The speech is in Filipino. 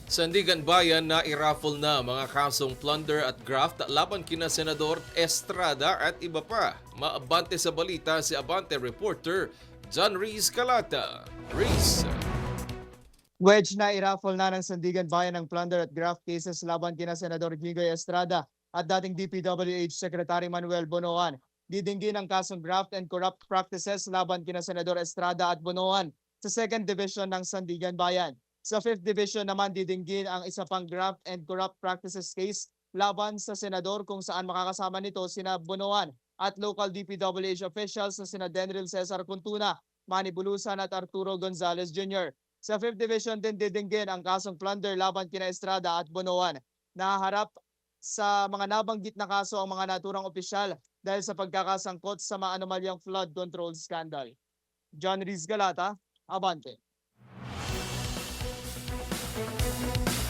Sandigan Bayan na i-raffle na mga kasong plunder at graft laban kina Senador Estrada at iba pa. Maabante sa balita si Abante reporter John Reese Calata. Reese. Wedge na iraffle na ng Sandigan Bayan ng plunder at graft cases laban kina Senador Gigoy Estrada at dating DPWH Secretary Manuel Bonoan. Didinggin ang kasong graft and corrupt practices laban kina Senador Estrada at Bonoan sa 2nd Division ng Sandigan Bayan. Sa 5th Division naman didinggin ang isa pang graft and corrupt practices case laban sa senador kung saan makakasama nito sina Bonoan at local DPWH officials na sina Denril Cesar Cuntuna, Manny Bulusan at Arturo Gonzalez Jr. Sa 5th Division din didinggin ang kasong plunder laban kina Estrada at Bonoan. Naharap sa mga nabanggit na kaso ang mga naturang opisyal dahil sa pagkakasangkot sa maanomalyang flood control scandal. John Riz Galata, Abante.